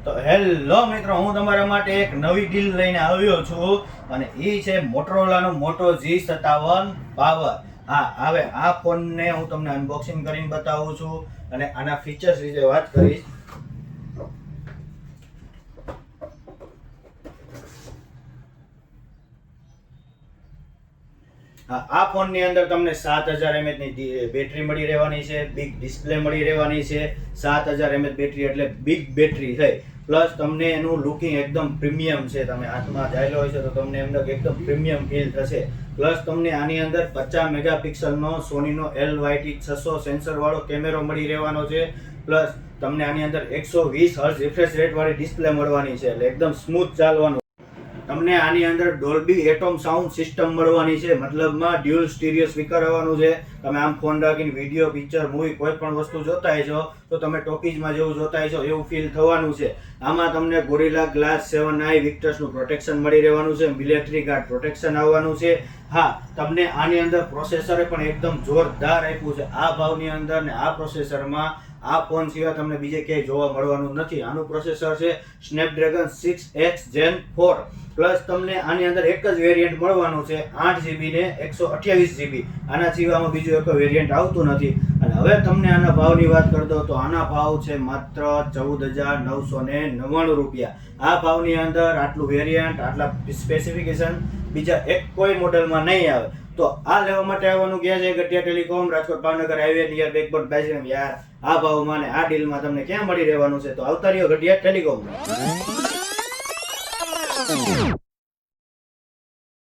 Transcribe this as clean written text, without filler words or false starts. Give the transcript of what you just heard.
તો હેલો મિત્રો, હું તમારા માટે એક નવી ડીલ લઈને આવ્યો છું અને એ છે મોટોરોલાનો મોટો G57 પાવર. હા, હવે આ ફોનને હું તમને અનબોક્સિંગ કરીને બતાવું છું અને આના ફીચર્સ વિશે વાત કરીશ. આ ફોનની અંદર તમને 7000 mAh ની બેટરી મળી રહેવાની છે, બિગ ડિસ્પ્લે મળી રહેવાની છે. 7000 mAh બેટરી એટલે બિગ બેટરી છે. પ્લસ તમને એનું લુકિંગ એકદમ પ્રીમિયમ છે. તમે હાથમાં જાયલો હોય છે તો તમને અંદર એકદમ પ્રીમિયમ ફીલ થશે. પ્લસ તમને આની અંદર 50 મેગાપિક્સલનો સોનીનો LYT 600 સેન્સર વાળો કેમેરો મળી રહેવાનો છે. પ્લસ તમને આની અંદર 120 હર્ટ્ઝ રિફ્રેશ રેટ વાળી ડિસ્પ્લે મળવાની છે, એટલે એકદમ સ્મૂથ ચાલવાનું. તમને આની અંદર ડોલ્બી એટોમ સાઉન્ડ સિસ્ટમ મળવાની છે, મતલબમાં ડ્યુઅલ સ્ટીરિયો સ્પીકર આવવાનું છે. તમે આમ ફોન રાખીને વિડીયો, પિક્ચર, મૂવી કોઈ પણ વસ્તુ જોતા છો તો તમે ટોકીઝમાં જેવું જોતા છો એવું ફીલ થવાનું છે. આમાં તમને ગોરિલા ગ્લાસ 7i વિક્ટર્સનું પ્રોટેક્શન મળી રહેવાનું છે, મિલિટરી ગાર્ડ પ્રોટેક્શન આવવાનું છે. હા, તમને આની અંદર પ્રોસેસરે પણ એકદમ જોરદાર આપ્યું છે. આ ભાવની અંદર ને આ પ્રોસેસરમાં આ ફોન સિવાય તમને બીજે ક્યાંય જોવા મળવાનું નથી. આનું પ્રોસેસર છે સ્નેપડ્રેગન 6X Gen 4. પ્લસ તમને આની અંદર એક જ વેરિયન્ટ મળવાનું છે, 8GB ને 128GB. આના સિવાયમાં બીજું એક વેરિયન્ટ આવતું નથી. અને હવે તમને આના ભાવની વાત કરી દઉં તો આના ભાવ છે માત્ર 14,999 રૂપિયા. આ ભાવની અંદર આટલું વેરિયન્ટ, આટલા સ્પેસિફિકેશન બીજા એક કોઈ મોડેલમાં નહીં આવે. તો આ લેવા માટે આવવાનું ક્યાં છે? Gadhiya telecom, Rajkot Bhavnagar highway near backboard બાજુ. યાર, આ ભાવમાં ને આ ડીલમાં તમને ક્યાં મળી રહેવાનું છે? તો આવતા રહ્યો ગઢિયા ટેલિકોમ.